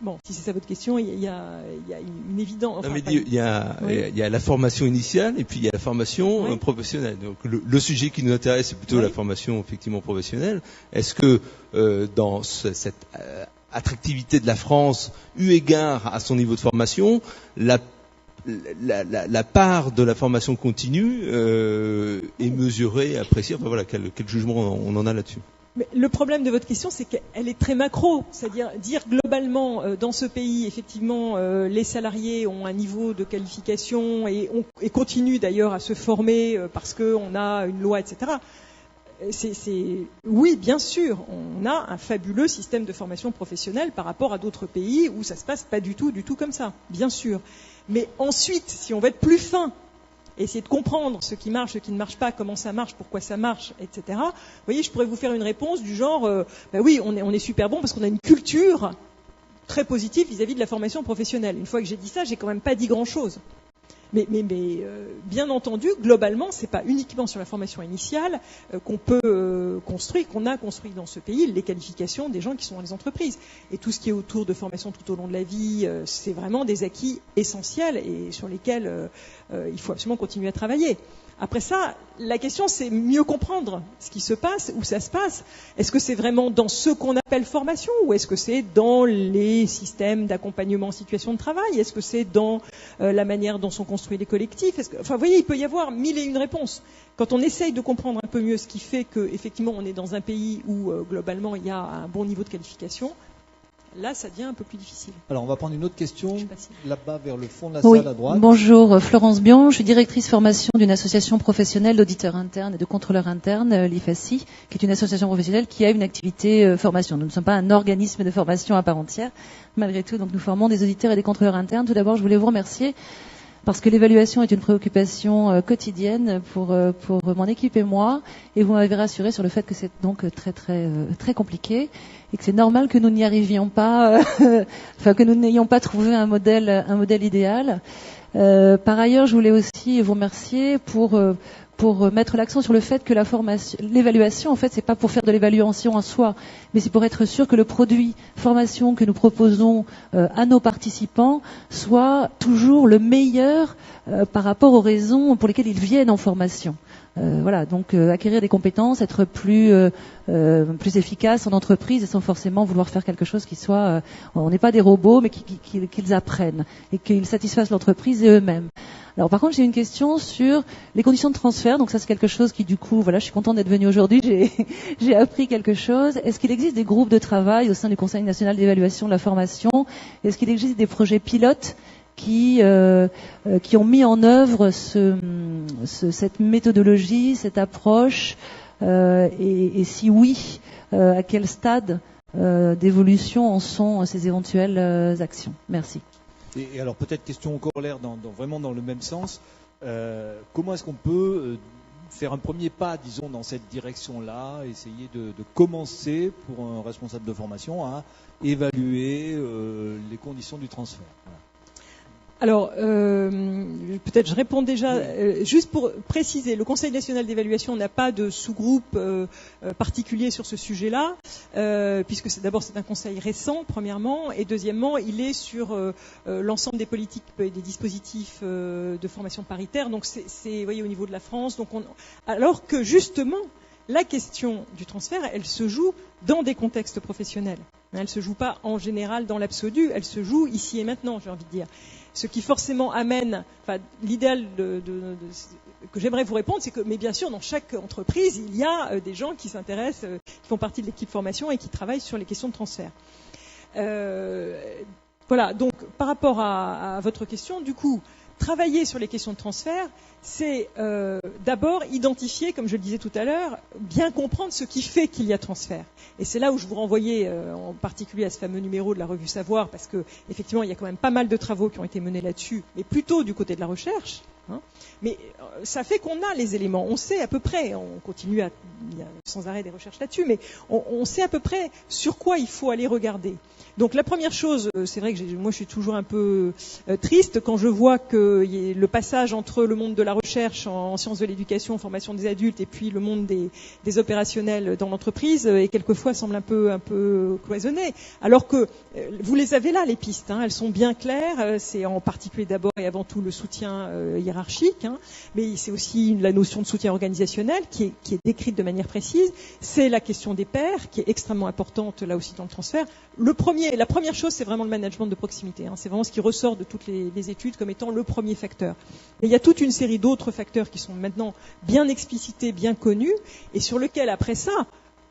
bon, si c'est ça votre question, il y a une évidence. Enfin, il y a la formation initiale et puis il y a la formation professionnelle. Donc le sujet qui nous intéresse, c'est plutôt la formation effectivement professionnelle. Est-ce que dans cette attractivité de la France, eu égard à son niveau de formation, la part de la formation continue est mesurée, appréciée. Enfin voilà, quel jugement on en a là-dessus? Mais le problème de votre question, c'est qu'elle est très macro. C'est-à-dire dire globalement, dans ce pays, effectivement, les salariés ont un niveau de qualification et continuent d'ailleurs à se former parce qu'on a une loi, etc. Oui, bien sûr, on a un fabuleux système de formation professionnelle par rapport à d'autres pays où ça se passe pas du tout comme ça, bien sûr. Mais ensuite, si on veut être plus fin, essayer de comprendre ce qui marche, ce qui ne marche pas, comment ça marche, pourquoi ça marche, etc. Vous voyez, je pourrais vous faire une réponse du genre, oui, on est super bon parce qu'on a une culture très positive vis-à-vis de la formation professionnelle. Une fois que j'ai dit ça, j'ai quand même pas dit grand-chose. Mais bien entendu, globalement, c'est pas uniquement sur la formation initiale qu'on peut construire, qu'on a construit dans ce pays les qualifications des gens qui sont dans les entreprises. Et tout ce qui est autour de formation tout au long de la vie, c'est vraiment des acquis essentiels et sur lesquels il faut absolument continuer à travailler. Après ça, la question, c'est mieux comprendre ce qui se passe, où ça se passe. Est-ce que c'est vraiment dans ce qu'on appelle formation ou est-ce que c'est dans les systèmes d'accompagnement en situation de travail? Est-ce que c'est dans la manière dont sont construits les collectifs? Enfin, vous voyez, il peut y avoir 1001 réponses. Quand on essaye de comprendre un peu mieux ce qui fait qu'effectivement on est dans un pays où globalement il y a un bon niveau de qualification, là, ça devient un peu plus difficile. Alors, on va prendre une autre question, là-bas, vers le fond de la Oui. salle, à droite. Bonjour, Florence Bion. Je suis directrice formation d'une association professionnelle d'auditeurs internes et de contrôleurs internes, l'IFACI, qui est une association professionnelle qui a une activité formation. Nous ne sommes pas un organisme de formation à part entière. Malgré tout, donc, nous formons des auditeurs et des contrôleurs internes. Tout d'abord, je voulais vous remercier parce que l'évaluation est une préoccupation quotidienne pour mon équipe et moi, et vous m'avez rassuré sur le fait que c'est donc très compliqué et que c'est normal que nous n'y arrivions pas, que nous n'ayons pas trouvé un modèle idéal. Par ailleurs, je voulais aussi vous remercier pour mettre l'accent sur le fait que l'évaluation, en fait, c'est pas pour faire de l'évaluation en soi, mais c'est pour être sûr que le produit formation que nous proposons à nos participants soit toujours le meilleur par rapport aux raisons pour lesquelles ils viennent en formation. Donc acquérir des compétences, être plus efficace en entreprise et sans forcément vouloir faire quelque chose qui soit... on n'est pas des robots, mais qu'ils apprennent et qu'ils satisfassent l'entreprise et eux-mêmes. Alors par contre, j'ai une question sur les conditions de transfert. Donc ça, c'est quelque chose qui, du coup, je suis contente d'être venue aujourd'hui. J'ai appris quelque chose. Est-ce qu'il existe des groupes de travail au sein du Conseil national d'évaluation de la formation? Est-ce qu'il existe des projets pilotes qui ont mis en œuvre cette méthodologie, cette approche, et si oui, à quel stade d'évolution en sont ces éventuelles actions? Merci. Et alors peut-être question corollaire vraiment dans le même sens. Comment est-ce qu'on peut faire un premier pas, disons, dans cette direction-là, essayer de commencer pour un responsable de formation à évaluer les conditions du transfert? Voilà. Alors, peut-être je réponds déjà, juste pour préciser, le Conseil national d'évaluation n'a pas de sous-groupe particulier sur ce sujet-là, puisque c'est un conseil récent, premièrement, et deuxièmement, il est sur l'ensemble des politiques et des dispositifs de formation paritaire, donc c'est, vous voyez, au niveau de la France, alors que justement, la question du transfert, elle se joue dans des contextes professionnels. Elle ne se joue pas en général dans l'absolu, elle se joue ici et maintenant, j'ai envie de dire. Ce qui forcément amène, enfin, l'idéal que j'aimerais vous répondre, c'est que, mais bien sûr, dans chaque entreprise, il y a des gens qui s'intéressent, qui font partie de l'équipe formation et qui travaillent sur les questions de transfert. Voilà, donc par rapport à votre question, du coup, travailler sur les questions de transfert, c'est d'abord identifier, comme je le disais tout à l'heure, bien comprendre ce qui fait qu'il y a transfert. Et c'est là où je vous renvoyais en particulier à ce fameux numéro de la revue Savoir, parce que effectivement, il y a quand même pas mal de travaux qui ont été menés là-dessus, mais plutôt du côté de la recherche. Hein. Mais ça fait qu'on a les éléments, on sait à peu près, on continue il y a sans arrêt des recherches là-dessus, mais on sait à peu près sur quoi il faut aller regarder. Donc la première chose, c'est vrai que moi je suis toujours un peu triste quand je vois que le passage entre le monde de la recherche en sciences de l'éducation, en formation des adultes, et puis le monde des opérationnels dans l'entreprise, et quelquefois semble un peu cloisonné. Alors que vous les avez là, les pistes, hein, elles sont bien claires, c'est en particulier d'abord et avant tout le soutien hiérarchique, hein, mais c'est aussi la notion de soutien organisationnel qui est décrite de manière précise, c'est la question des pairs qui est extrêmement importante là aussi dans le transfert. La première chose, c'est vraiment le management de proximité. Hein. C'est vraiment ce qui ressort de toutes les études comme étant le premier facteur. Mais il y a toute une série d'autres facteurs qui sont maintenant bien explicités, bien connus, et sur lesquels, après ça,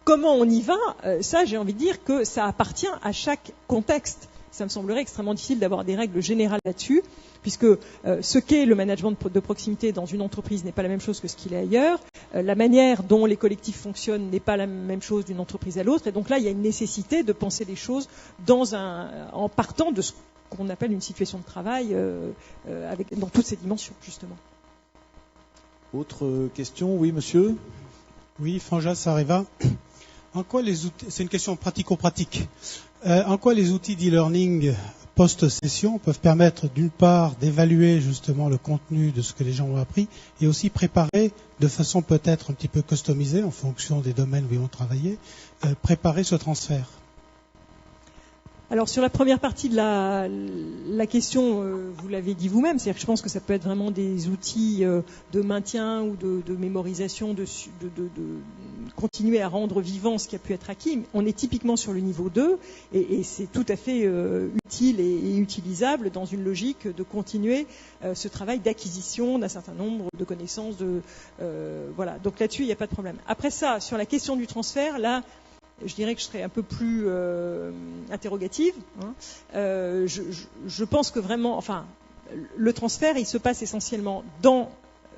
comment on y va, ça, j'ai envie de dire que ça appartient à chaque contexte. Ça me semblerait extrêmement difficile d'avoir des règles générales là-dessus, puisque ce qu'est le management de proximité dans une entreprise n'est pas la même chose que ce qu'il est ailleurs. La manière dont les collectifs fonctionnent n'est pas la même chose d'une entreprise à l'autre. Et donc là, il y a une nécessité de penser les choses en partant de ce qu'on appelle une situation de travail dans toutes ces dimensions, justement. Autre question, oui, monsieur ? Oui, Franja Sareva. En quoi les outils, c'est une question pratico-pratique. En quoi les outils d'e-learning post-session peuvent permettre d'une part d'évaluer justement le contenu de ce que les gens ont appris et aussi préparer de façon peut-être un petit peu customisée en fonction des domaines où ils vont travailler, préparer ce transfert? Alors sur la première partie de la question, vous l'avez dit vous-même, c'est-à-dire que je pense que ça peut être vraiment des outils de maintien ou de mémorisation, de continuer à rendre vivant ce qui a pu être acquis. On est typiquement sur le niveau 2 et c'est tout à fait utile et utilisable dans une logique de continuer ce travail d'acquisition d'un certain nombre de connaissances. Voilà. Donc là-dessus, il n'y a pas de problème. Après ça, sur la question du transfert, là, je dirais que je serais un peu plus interrogative. Hein. Je pense que vraiment, enfin, le transfert, il se passe essentiellement dans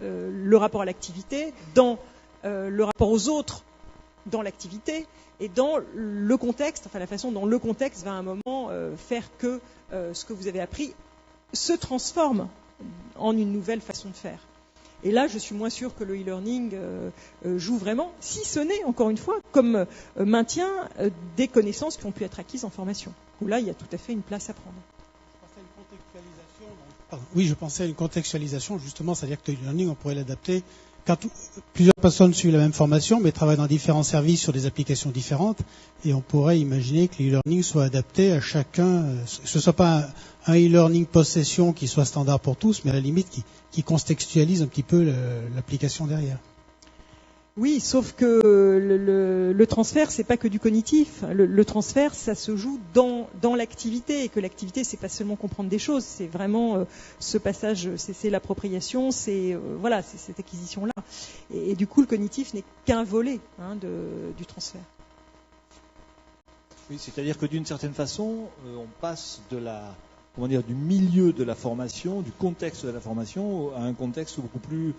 le rapport à l'activité, dans le rapport aux autres dans l'activité et dans le contexte, enfin la façon dont le contexte va à un moment faire que ce que vous avez appris se transforme en une nouvelle façon de faire. Et là, je suis moins sûre que le e-learning joue vraiment, si ce n'est, encore une fois, comme maintien des connaissances qui ont pu être acquises en formation, où là, il y a tout à fait une place à prendre. Oui, je pensais à une contextualisation, justement, c'est-à-dire que le e-learning, on pourrait l'adapter quand plusieurs personnes suivent la même formation, mais travaillent dans différents services sur des applications différentes, et on pourrait imaginer que l'e-learning soit adapté à chacun, que ce ne soit pas un e-learning post-session qui soit standard pour tous, mais à la limite qui contextualise un petit peu l'application derrière. Oui, sauf que le transfert, c'est pas que du cognitif. Le transfert, ça se joue dans l'activité, et que l'activité, c'est pas seulement comprendre des choses, c'est vraiment ce passage, c'est l'appropriation, c'est voilà, c'est cette acquisition-là. Et du coup, le cognitif n'est qu'un volet du transfert. Oui, c'est-à-dire que d'une certaine façon, on passe du milieu de la formation, du contexte de la formation, à un contexte beaucoup plus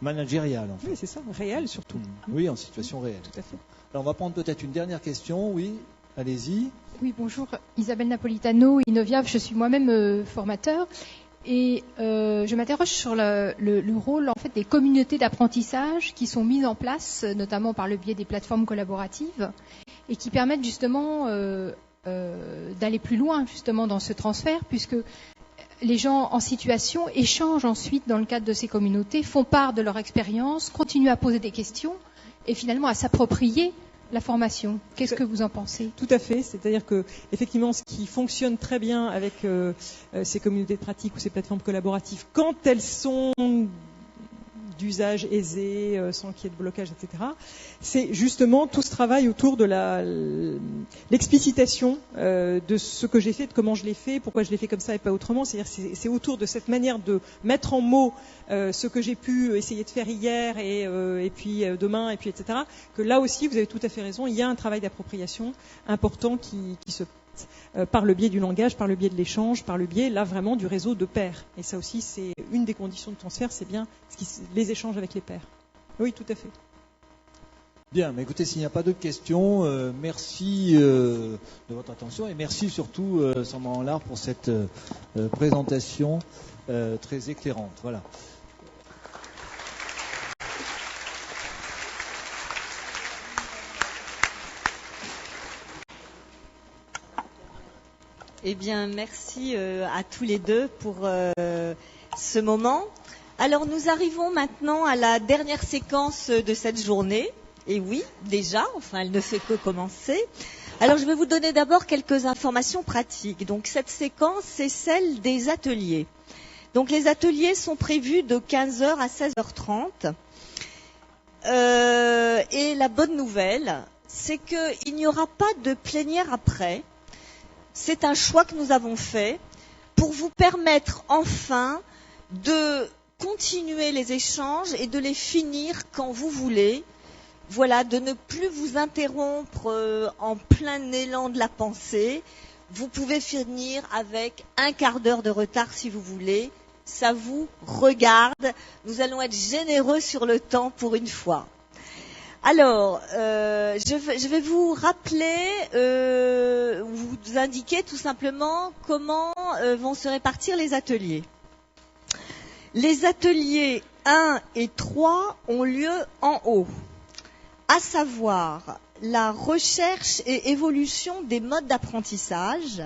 managérial, en fait. Oui, c'est ça, réel surtout. Oui, en situation réelle. Tout à fait. Alors, on va prendre peut-être une dernière question. Oui, allez-y. Oui, bonjour. Isabelle Napolitano, Innoviav. Je suis moi-même formateur. Et je m'interroge sur le rôle en fait, des communautés d'apprentissage qui sont mises en place, notamment par le biais des plateformes collaboratives, et qui permettent justement d'aller plus loin justement dans ce transfert, puisque les gens en situation échangent ensuite dans le cadre de ces communautés, font part de leur expérience, continuent à poser des questions et finalement à s'approprier la formation. Qu'est-ce que vous en pensez ? Tout à fait. C'est-à-dire que effectivement, ce qui fonctionne très bien avec ces communautés de pratique ou ces plateformes collaboratives, quand elles sont d'usage aisé, sans qu'il y ait de blocage, etc. C'est justement tout ce travail autour de l'explicitation de ce que j'ai fait, de comment je l'ai fait, pourquoi je l'ai fait comme ça et pas autrement. C'est-à-dire c'est autour de cette manière de mettre en mots ce que j'ai pu essayer de faire hier et puis demain, et puis etc. Que là aussi, vous avez tout à fait raison, il y a un travail d'appropriation important qui se par le biais du langage, par le biais de l'échange, par le biais, là, vraiment, du réseau de pairs. Et ça aussi, c'est une des conditions de transfert, c'est bien les échanges avec les pairs. Oui, tout à fait. Bien, mais écoutez, s'il n'y a pas d'autres questions, merci de votre attention et merci surtout, Sandra Enlard, pour cette présentation très éclairante. Voilà. Eh bien, merci à tous les deux pour ce moment. Alors, nous arrivons maintenant à la dernière séquence de cette journée. Et oui, déjà, enfin, elle ne fait que commencer. Alors, je vais vous donner d'abord quelques informations pratiques. Donc, cette séquence, c'est celle des ateliers. Donc, les ateliers sont prévus de 15h à 16h30. Et la bonne nouvelle, c'est qu'il n'y aura pas de plénière après. C'est un choix que nous avons fait pour vous permettre enfin de continuer les échanges et de les finir quand vous voulez. Voilà, de ne plus vous interrompre en plein élan de la pensée. Vous pouvez finir avec un quart d'heure de retard si vous voulez. Ça vous regarde. Nous allons être généreux sur le temps pour une fois. Alors, je vais vous rappeler, vous indiquer tout simplement comment vont se répartir les ateliers. Les ateliers 1 et 3 ont lieu en haut, à savoir la recherche et évolution des modes d'apprentissage,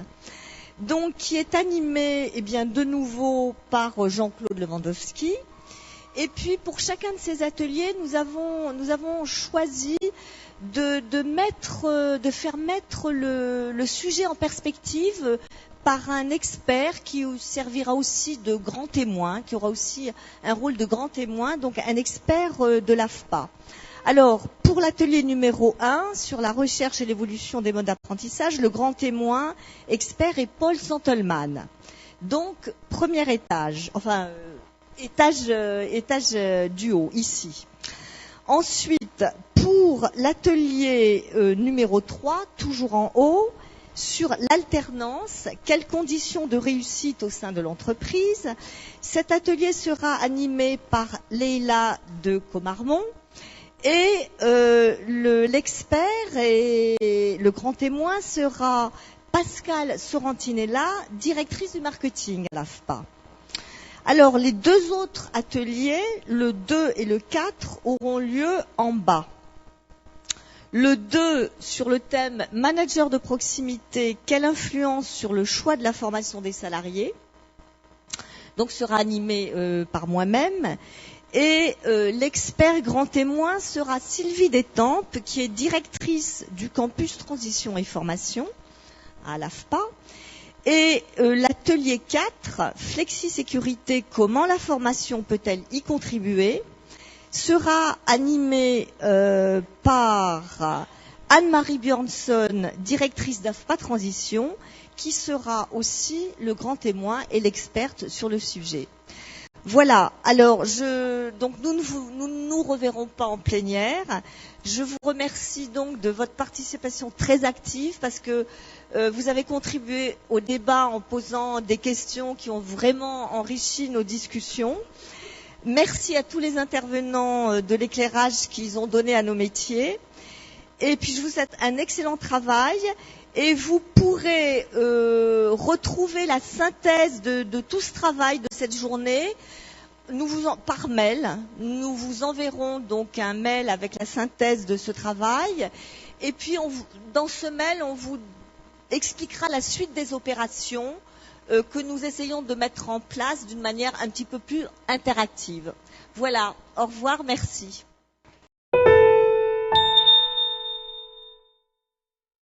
donc qui est animé de nouveau par Jean-Claude Lewandowski. Et puis pour chacun de ces ateliers, nous avons choisi de faire mettre le sujet en perspective par un expert qui servira aussi de grand témoin, qui aura aussi un rôle de grand témoin, donc un expert de l'AFPA. Alors, pour l'atelier numéro 1, sur la recherche et l'évolution des modes d'apprentissage, le grand témoin expert est Paul Santelman. Donc, premier étage, enfin, étage du haut, ici. Ensuite, pour l'atelier numéro 3, toujours en haut, sur l'alternance, quelles conditions de réussite au sein de l'entreprise. Cet atelier sera animé par Leïla de Comarmont et l'expert et le grand témoin sera Pascal Sorantinella, directrice du marketing à l'AFPA. Alors, les deux autres ateliers, le 2 et le 4, auront lieu en bas. Le 2 sur le thème manager de proximité, quelle influence sur le choix de la formation des salariés, donc sera animé par moi-même. Et l'expert grand témoin sera Sylvie Détampes, qui est directrice du campus Transition et Formation à l'AFPA. Et l'atelier 4, Flexi-sécurité, comment la formation peut-elle y contribuer, sera animé par Anne-Marie Björnsson, directrice d'AFPA Transition, qui sera aussi le grand témoin et l'experte sur le sujet. Voilà, alors donc nous ne nous reverrons pas en plénière. Je vous remercie donc de votre participation très active parce que vous avez contribué au débat en posant des questions qui ont vraiment enrichi nos discussions. Merci à tous les intervenants de l'éclairage qu'ils ont donné à nos métiers. Et puis je vous souhaite un excellent travail. Et vous pourrez retrouver la synthèse de tout ce travail de cette journée par mail. Nous vous enverrons donc un mail avec la synthèse de ce travail. Et puis dans ce mail, on vous expliquera la suite des opérations que nous essayons de mettre en place d'une manière un petit peu plus interactive. Voilà, au revoir, merci.